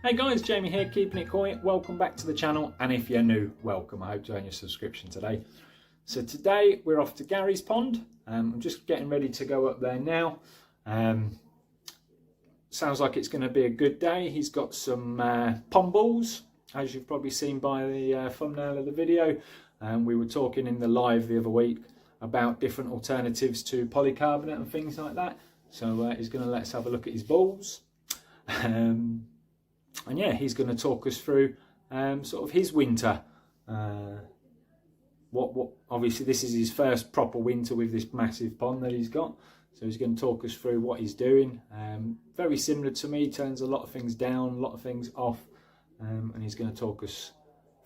Hey guys, Jamie here, keeping it coy. Welcome back to the channel, and if you're new, welcome. I hope to earn your subscription today. So today we're off to Gary's pond. I'm just getting ready to go up there now. Sounds like it's going to be a good day. He's got some pond balls, as you've probably seen by the thumbnail of the video. We were talking in the live the other week about different alternatives to polycarbonate and things like that. So he's going to let us have a look at his balls. And yeah, he's going to talk us through sort of his winter. Obviously this is his first proper winter with this massive pond that he's got. So he's going to talk us through what he's doing. Very similar to me, turns a lot of things down, a lot of things off. And he's going to talk us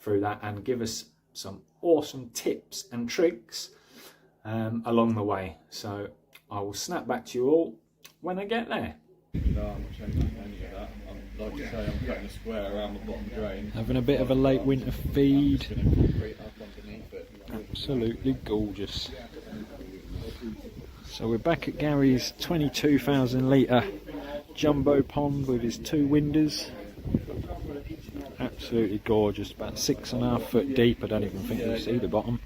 through that and give us some awesome tips and tricks along the way. So I will snap back to you all when I get there. No, I'm not changing any of that. Like I say, I'm cutting a square around the bottom drain. Having a bit of a late winter feed. Absolutely gorgeous. So we're back at Gary's 22,000 litre jumbo pond with his two windows. Absolutely gorgeous, about 6.5 foot deep. I don't even think you see the bottom.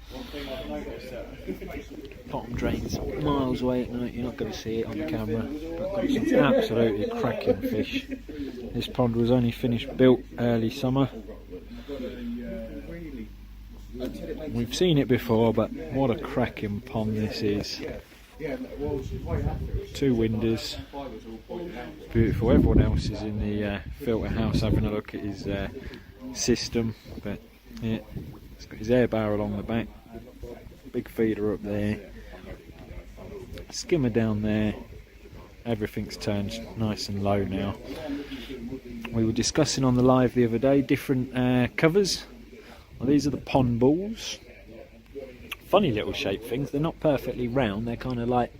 Bottom drains miles away at night, you're not going to see it on the camera, but got some absolutely cracking fish. This pond was only finished built early summer. We've seen it before, but what a cracking pond this is. Two windows, beautiful. Everyone else is in the filter house having a look at his system, but yeah, it's got his air barrel along the back, big feeder up there, skimmer down there. Everything's turned nice and low now. We were discussing on the live the other day different covers. Well, these are the pond balls. Funny little shaped things. They're not perfectly round. They're kind of like,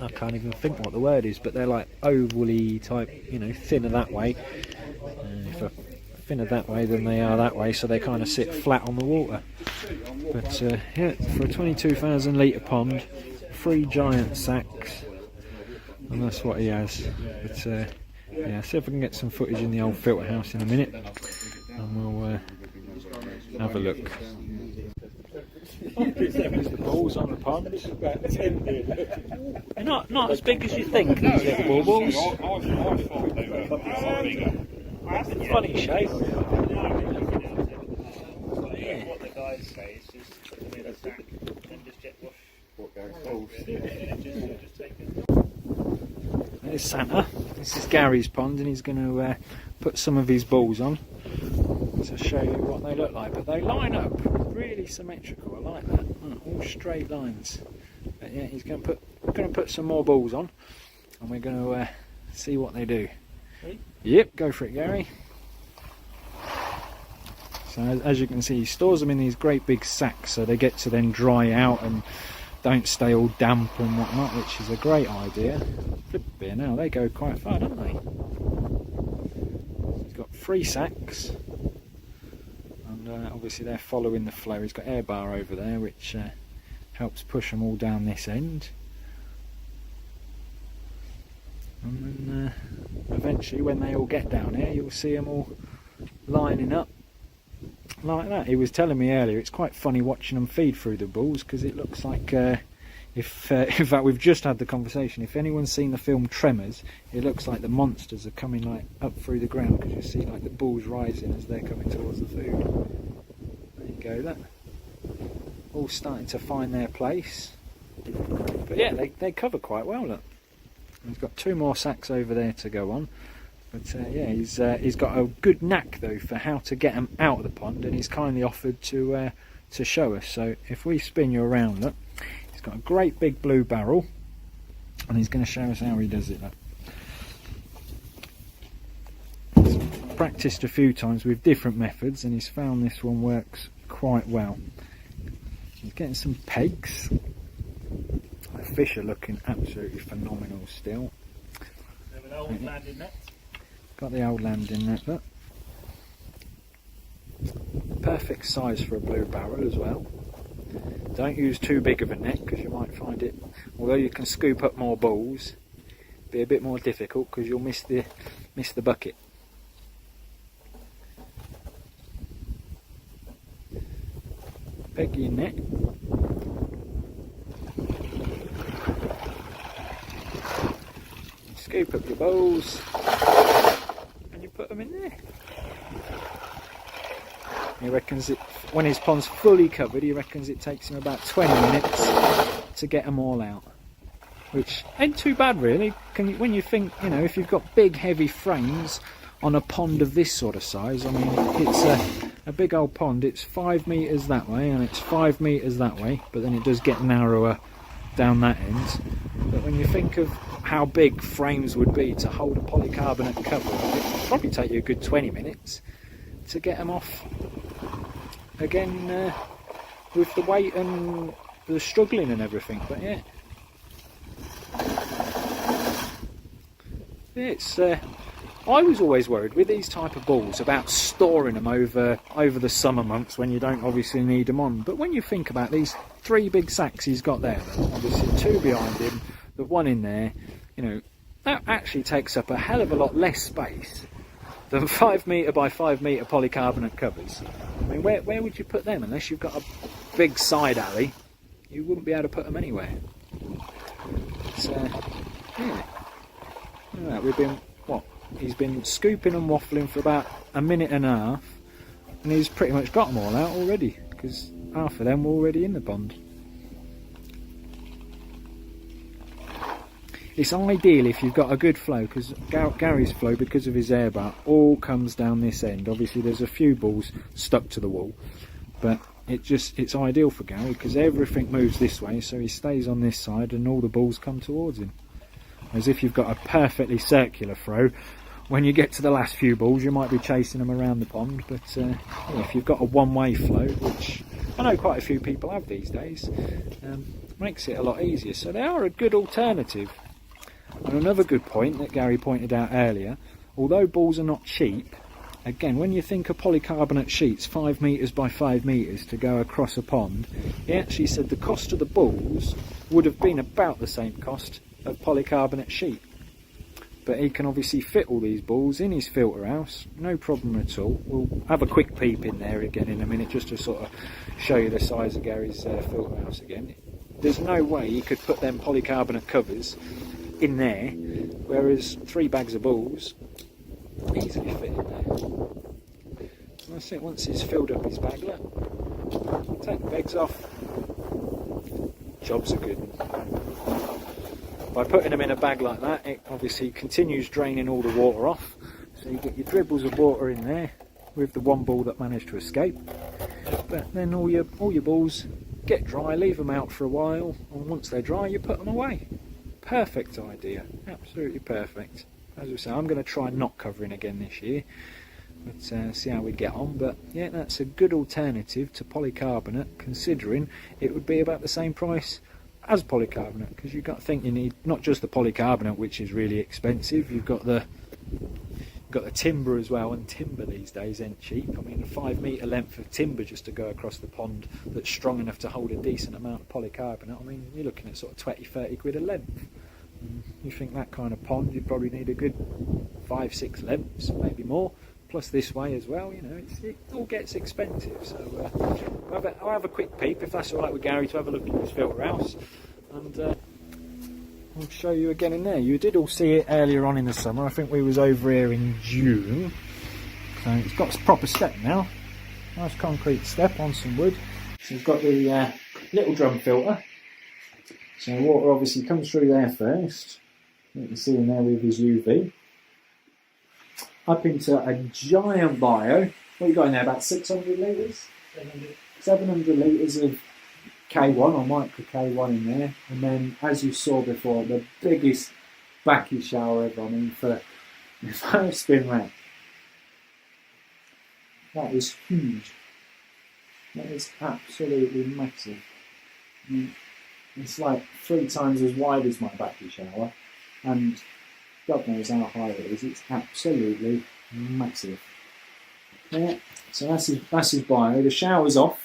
I can't even think what the word is, but they're like ovally type, you know, thinner that way. If thinner that way than they are that way, so they kind of sit flat on the water. But yeah, for a 22,000 litre pond, 3 giant sacks, and that's what he has. But yeah, see if I can get some footage in the old filter house in a minute, and we'll have a look. There's the balls on the pond. They're not as big as you think, these little balls. Funny shape. What the guys say is just with a sack and just jet wash. There's Santa. This is Gary's pond, and he's going to put some of his balls on to show you what they look like. But they line up really symmetrical. I like that. All straight lines. But yeah, he's going to put some more balls on, and we're going to see what they do. Ready? Yep, go for it, Gary. So as you can see, he stores them in these great big sacks, so they get to then dry out and don't stay all damp and whatnot, which is a great idea. Flipping now, they go quite far, don't they? He's got 3 sacks, and obviously they're following the flow. He's got air bar over there, which helps push them all down this end. And then eventually, when they all get down here, you'll see them all lining up like that. He was telling me earlier, it's quite funny watching them feed through the balls, because it looks like in fact, we've just had the conversation, if anyone's seen the film Tremors, it looks like the monsters are coming like up through the ground, because you see like the balls rising as they're coming towards the food. There you go, that all starting to find their place. But yeah, they cover quite well. Look, he's got 2 more sacks over there to go on. But yeah, he's got a good knack though for how to get them out of the pond, and he's kindly offered to show us. So if we spin you around, look, he's got a great big blue barrel, and he's going to show us how he does it. Look, he's practiced a few times with different methods, and he's found this one works quite well. He's getting some pegs. The fish are looking absolutely phenomenal still. Have an old landing net. Got the old landing net, look. Perfect size for a blue barrel as well. Don't use too big of a net, because you might find it, although you can scoop up more balls, be a bit more difficult because you'll miss the bucket. Peg your net. Scoop up your bowls and you put them in there. He reckons it, when his pond's fully covered, he reckons it takes him about 20 minutes to get them all out, which ain't too bad really. When you think, you know, if you've got big heavy frames on a pond of this sort of size, I mean, it's a big old pond. It's 5 metres that way and it's 5 metres that way, but then it does get narrower down that end. But when you think of how big frames would be to hold a polycarbonate cover, it'd probably take you a good 20 minutes to get them off again, with the weight and the struggling and everything. But yeah, it's I was always worried with these type of balls about storing them over the summer months when you don't obviously need them on. But when you think about these 3 big sacks he's got there, obviously 2 behind him, the 1 in there, you know, that actually takes up a hell of a lot less space than 5 metre by 5 metre polycarbonate covers. I mean, where would you put them? Unless you've got a big side alley, you wouldn't be able to put them anywhere. So, yeah. Right, we've been, he's been scooping and waffling for about a minute and a half, and he's pretty much got them all out already, because half of them were already in the pond. It's ideal if you've got a good flow, because Gary's flow, because of his air bar, all comes down this end. Obviously there's a few balls stuck to the wall, but it's ideal for Gary because everything moves this way, so he stays on this side and all the balls come towards him. As if you've got a perfectly circular throw, when you get to the last few balls you might be chasing them around the pond, but yeah, if you've got a one-way flow, which I know quite a few people have these days, makes it a lot easier. So they are a good alternative. And another good point that Gary pointed out earlier, although balls are not cheap, again, when you think of polycarbonate sheets 5 metres by 5 metres to go across a pond, he actually said the cost of the balls would have been about the same cost of polycarbonate sheet. But he can obviously fit all these balls in his filter house, no problem at all. We'll have a quick peep in there again in a minute just to sort of show you the size of Gary's filter house again. There's no way you could put them polycarbonate covers in there, whereas 3 bags of balls easily fit in there. That's it. Once he's filled up his bag, look, take the bags off, jobs are good. By putting them in a bag like that, it obviously continues draining all the water off, so you get your dribbles of water in there with the 1 ball that managed to escape. But then all your balls get dry, leave them out for a while, and once they're dry you put them away. Perfect idea, absolutely perfect. As we say, I'm going to try not covering again this year, but see how we get on. But yeah, that's a good alternative to polycarbonate, considering it would be about the same price as polycarbonate, because you've got to think you need not just the polycarbonate, which is really expensive, you've got the timber as well, and timber these days ain't cheap. I mean, a 5 metre length of timber just to go across the pond that's strong enough to hold a decent amount of polycarbonate, I mean, you're looking at sort of 20-30 quid a length. You think that kind of pond, you'd probably need a good 5-6 lengths, maybe more, plus this way as well, you know, it all gets expensive. So I'll have a quick peep, if that's alright with Gary, to have a look at his filter house, and I'll show you again in there. You did all see it earlier on in the summer. I think we was over here in June. So it's got a proper step now. Nice concrete step on some wood. So we've got the little drum filter. So water obviously comes through there first. You can see in there with his UV. Up into a giant bio. What you got in there? About 600 litres? 700 litres of K1 or micro K1 in there, and then as you saw before, the biggest backy shower ever. I mean, for the first spin round, that is huge. That is absolutely massive. It's like 3 times as wide as my backy shower, and God knows how high it is. It's absolutely massive. Yeah, so that's his bio. The shower's off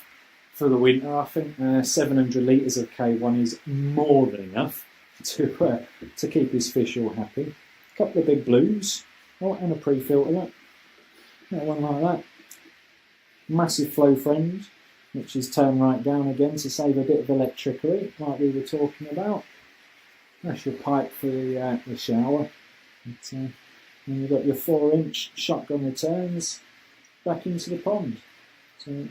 for the winter. I think 700 litres of K1 is more than enough to keep his fish all happy. A couple of big blues, oh, and a pre-filter, look. That one like that. Massive flow friend, which is turned right down again to save a bit of electricity, like we were talking about. That's your pipe for the shower. And you've got your 4-inch shotgun returns back into the pond. So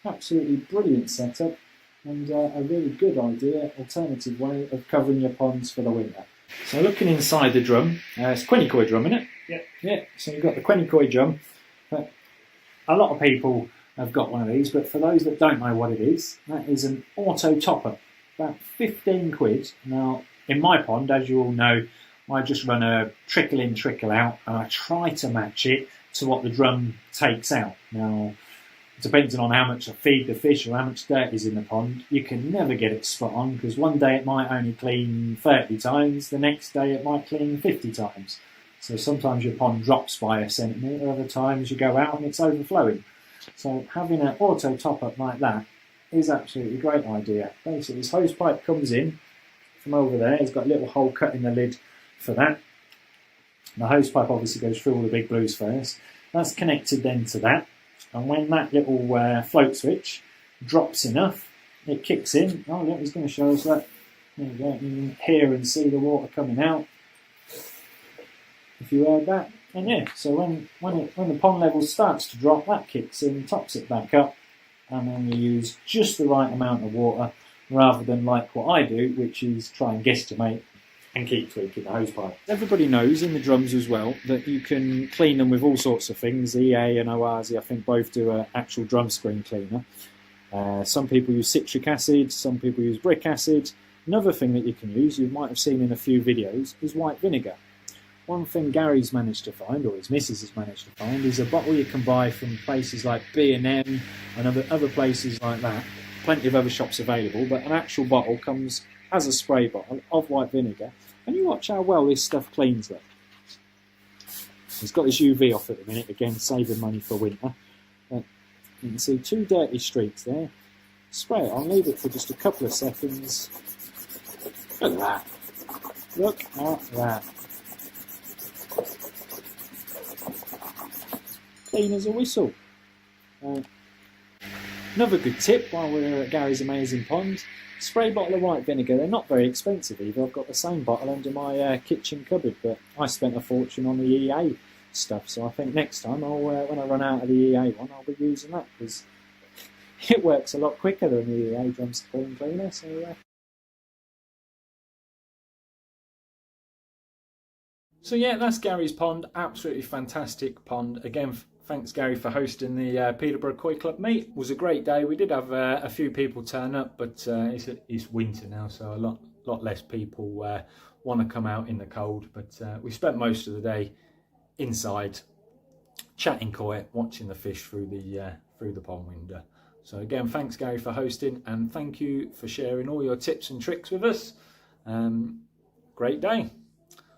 absolutely brilliant setup, and a really good idea, alternative way of covering your ponds for the winter. So looking inside the drum, it's a Quenny Koi drum, isn't it? Yeah. Yeah, so you've got the Quenny Koi drum. A lot of people have got one of these, but for those that don't know what it is, that is an auto topper, about 15 quid. Now, in my pond, as you all know, I just run a trickle in, trickle out, and I try to match it to what the drum takes out. Now, depending on how much I feed the fish or how much dirt is in the pond, you can never get it spot on, because one day it might only clean 30 times, the next day it might clean 50 times. So sometimes your pond drops by a centimetre, other times you go out and it's overflowing. So having an auto top-up like that is absolutely a great idea. Basically, this hose pipe comes in from over there. It's got a little hole cut in the lid for that. The hose pipe obviously goes through all the big blues first. That's connected then to that. And when that little float switch drops enough, it kicks in. Oh, look, he's going to show us that. There you go. You can hear and see the water coming out, if you heard that. And yeah, so when the pond level starts to drop, that kicks in, tops it back up, and then you use just the right amount of water, rather than like what I do, which is try and guesstimate and keep tweaking the hose pipe. Everybody knows in the drums as well that you can clean them with all sorts of things. EA and ORZ, I think, both do an actual drum screen cleaner. Some people use citric acid, some people use brick acid. Another thing that you can use, you might have seen in a few videos, is white vinegar. One thing Gary's managed to find, or his missus has managed to find, is a bottle you can buy from places like B&M and other places like that. Plenty of other shops available, but an actual bottle comes as a spray bottle of white vinegar. And you watch how well this stuff cleans them. It's got this UV off at the minute, again saving money for winter. You can see 2 dirty streaks there. Spray it on, leave it for just a couple of seconds. Look at that. Look at that. Clean as a whistle. Another good tip while we're at Gary's Amazing Pond, spray bottle of white vinegar. They're not very expensive either. I've got the same bottle under my kitchen cupboard, but I spent a fortune on the EA stuff, so I think next time when I run out of the EA one, I'll be using that, because it works a lot quicker than the EA drum screen cleaner. So yeah, that's Gary's pond. Absolutely fantastic pond. Again, thanks Gary for hosting the Peterborough Koi Club meet. It was a great day. We did have a few people turn up, but it's winter now, so a lot less people want to come out in the cold. But we spent most of the day inside, chatting koi, watching the fish through the pond window. So again, thanks Gary for hosting, and thank you for sharing all your tips and tricks with us. Great day.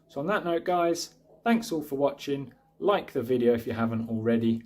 So on that note, guys, thanks all for watching. Like the video if you haven't already,